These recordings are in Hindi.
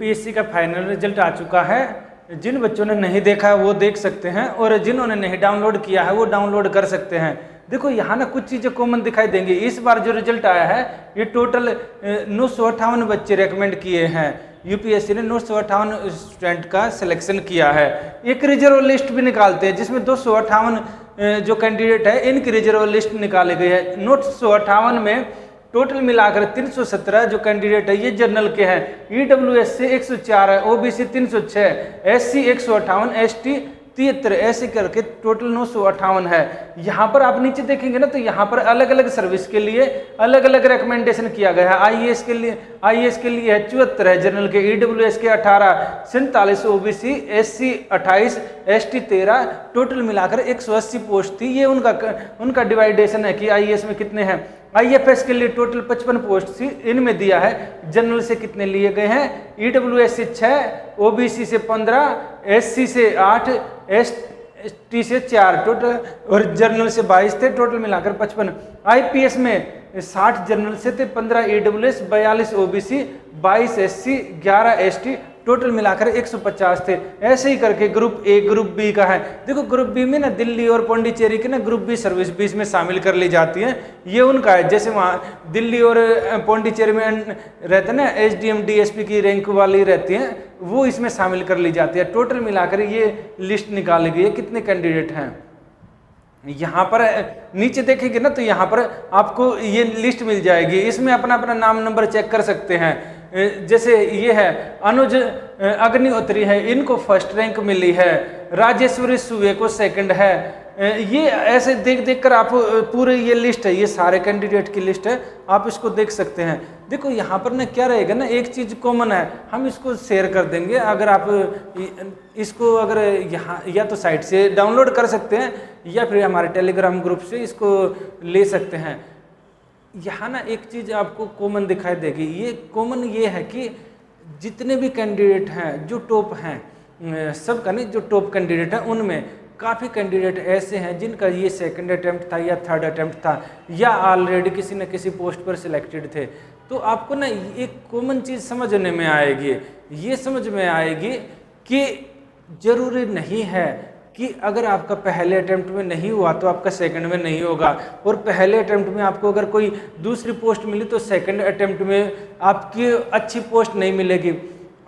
यूपीएससी का फाइनल रिजल्ट आ चुका है। जिन बच्चों ने नहीं देखा वो देख सकते हैं और जिन्होंने नहीं डाउनलोड किया है वो डाउनलोड कर सकते हैं। देखो यहाँ ना कुछ चीज़ें कॉमन दिखाई देंगी। इस बार जो रिजल्ट आया है ये टोटल 958 बच्चे रेकमेंड किए हैं। यूपीएससी ने 958 स्टूडेंट का सिलेक्शन किया है। एक रिजर्व लिस्ट भी निकालते हैं जिसमें 258 जो कैंडिडेट है इनकी रिजर्व लिस्ट निकाली गई है। 958 में टोटल मिलाकर 317 जो कैंडिडेट है ये जनरल के हैं। ईडब्ल्यूएस से 104 है, ओबीसी 306, एससी 158, एसटी 73, ऐसे करके टोटल 958 है। यहाँ पर आप नीचे देखेंगे ना तो यहाँ पर अलग अलग सर्विस के लिए अलग अलग रिकमेंडेशन किया गया है। आईएएस के लिए है 74 है जनरल के, ईडब्ल्यूएस के 18, 47 ओबीसी, एससी 28, एसटी 13, टोटल मिलाकर 180 पोस्ट थी। ये उनका डिवाइडेशन है कि आईएएस में कितने हैं। आईएफएस के लिए टोटल 55 पोस्ट थी, इनमें दिया है जनरल से कितने लिए गए हैं। ईडब्ल्यूएस से 6, ओबीसी से 15, एससी से 8, एसटी से 4 टोटल और जनरल से 22 थे, टोटल मिलाकर 55। आईपीएस में 60 जनरल से थे, 15 EWS, 42 OBC, 22 SC, 11 ST, total मिलाकर 150 थे। ऐसे ही करके ग्रुप ए ग्रुप बी का है। देखो ग्रुप बी में ना दिल्ली और पौंडीचेरी के ना ग्रुप बी सर्विस भी इसमें शामिल कर ली जाती है। ये उनका है, जैसे वहाँ दिल्ली और पौंडीचेरी में रहते ना एसडीएम डीएसपी की रैंक वाली रहती हैं, वो इसमें शामिल कर ली जाती है। टोटल मिलाकर ये लिस्ट निकाली गई है कितने कैंडिडेट हैं। यहाँ पर नीचे देखेंगे ना तो यहाँ पर आपको ये लिस्ट मिल जाएगी। इसमें अपना अपना नाम नंबर चेक कर सकते हैं। जैसे ये है अनुज अग्निहोत्री है, इनको फर्स्ट रैंक मिली है। राजेश्वरी सुवे को सेकंड है। ये ऐसे देख कर आप पूरे ये लिस्ट है, ये सारे कैंडिडेट की लिस्ट है, आप इसको देख सकते हैं। देखो यहाँ पर ना क्या रहेगा ना, एक चीज़ कॉमन है, हम इसको शेयर कर देंगे। अगर आप इसको अगर यहाँ या तो साइट से डाउनलोड कर सकते हैं या फिर हमारे टेलीग्राम ग्रुप से इसको ले सकते हैं। यहाँ ना एक चीज़ आपको कॉमन दिखाई देगी। ये कॉमन ये है कि जितने भी कैंडिडेट हैं जो टॉप हैं, सब का नहीं, जो टॉप कैंडिडेट हैं उनमें काफ़ी कैंडिडेट ऐसे हैं जिनका ये सेकंड अटेम्प्ट था या थर्ड अटेम्प्ट था या ऑलरेडी किसी न किसी पोस्ट पर सिलेक्टेड थे। तो आपको ना एक कॉमन चीज़ समझने में आएगी, ये समझ में आएगी कि ज़रूरी नहीं है कि अगर आपका पहले अटेम्प्ट में नहीं हुआ तो आपका सेकंड में नहीं होगा, और पहले अटेम्प्ट में आपको अगर कोई दूसरी पोस्ट मिली तो सेकंड अटेम्प्ट में आपकी अच्छी पोस्ट नहीं मिलेगी।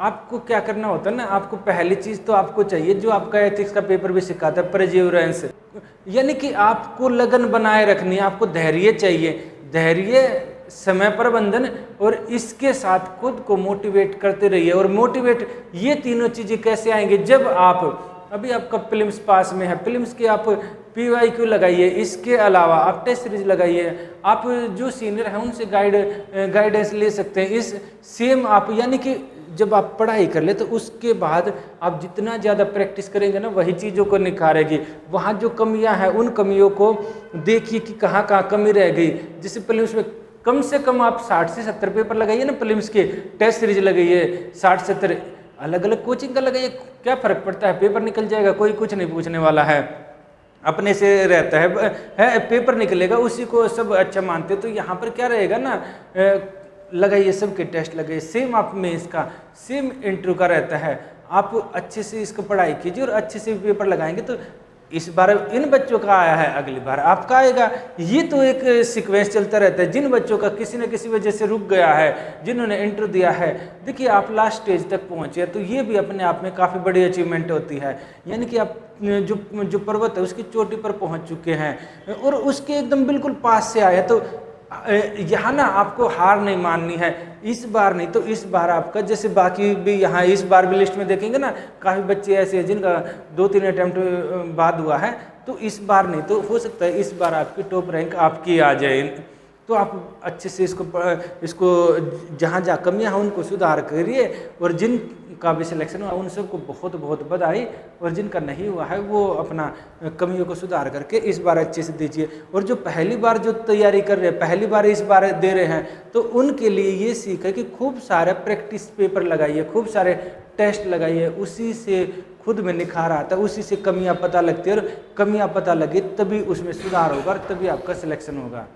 आपको क्या करना होता है ना, आपको पहली चीज़ तो आपको चाहिए जो आपका एथिक्स का पेपर भी सिखाता है, परसेवरेंस, यानी कि आपको लगन बनाए रखनी है, आपको धैर्य चाहिए, धैर्य, समय प्रबंधन और इसके साथ खुद को मोटिवेट करते रहिए। और मोटिवेट ये तीनों चीज़ें कैसे आएंगे, जब आप अभी आपका प्रीलिम्स पास में है, प्रीलिम्स के आप PYQ लगाइए, इसके अलावा आप टेस्ट सीरीज लगाइए, आप जो सीनियर हैं उनसे गाइडेंस ले सकते हैं। इस सेम आप यानी कि जब आप पढ़ाई कर ले तो उसके बाद आप जितना ज़्यादा प्रैक्टिस करेंगे ना वही चीज़ों को निखारेगी। वहाँ जो कमियाँ हैं उन कमियों को देखिए कि कहाँ कहाँ कमी रह गई। जैसे प्रीलिम्स में कम से कम आप 60 से 70 पेपर लगाइए ना, प्रीलिम्स के टेस्ट सीरीज लगाइए 60-70, अलग अलग कोचिंग का लगाइए, क्या फ़र्क पड़ता है, पेपर निकल जाएगा, कोई कुछ नहीं पूछने वाला है, अपने से रहता है पेपर निकलेगा, उसी को सब अच्छा मानते। तो यहाँ पर क्या रहेगा ना, लगाइए सबके टेस्ट लगाइए, सेम आप में इसका सेम इंटरव्यू का रहता है। आप अच्छे से इसको पढ़ाई कीजिए और अच्छे से पेपर लगाएंगे तो इस बार इन बच्चों का आया है, अगली बार आपका आएगा। ये तो एक सीक्वेंस चलता रहता है। जिन बच्चों का किसी न किसी वजह से रुक गया है, जिन्होंने इंटरव्यू दिया है, देखिए आप लास्ट स्टेज तक पहुँचे तो ये भी अपने आप में काफ़ी बड़ी अचीवमेंट होती है। यानी कि आप जो पर्वत है उसकी चोटी पर पहुँच चुके हैं और उसके एकदम बिल्कुल पास से आए हैं। तो यहाँ ना आपको हार नहीं माननी है, इस बार नहीं तो इस बार आपका, जैसे बाकी भी यहाँ इस बार भी लिस्ट में देखेंगे ना काफ़ी बच्चे ऐसे हैं जिनका 2-3 अटेम्प्ट बाद हुआ है, तो इस बार नहीं तो हो सकता है इस बार आपकी टॉप रैंक आपकी आ जाए। तो आप अच्छे से इसको जहाँ जहाँ कमियाँ हैं उनको सुधार करिए, और जिनका भी सिलेक्शन हुआ उन सबको बहुत बहुत बधाई, और जिनका नहीं हुआ है वो अपना कमियों को सुधार करके इस बार अच्छे से दीजिए। और जो पहली बार जो तैयारी कर रहे हैं, पहली बार इस बार दे रहे हैं, तो उनके लिए ये सीख है कि खूब सारे प्रैक्टिस पेपर लगाइए, खूब सारे टेस्ट लगाइए, उसी से खुद में निखार आता है, उसी से कमियाँ पता लगती है, और कमियाँ पता लगे तभी उसमें सुधार होगा और तभी आपका सिलेक्शन होगा।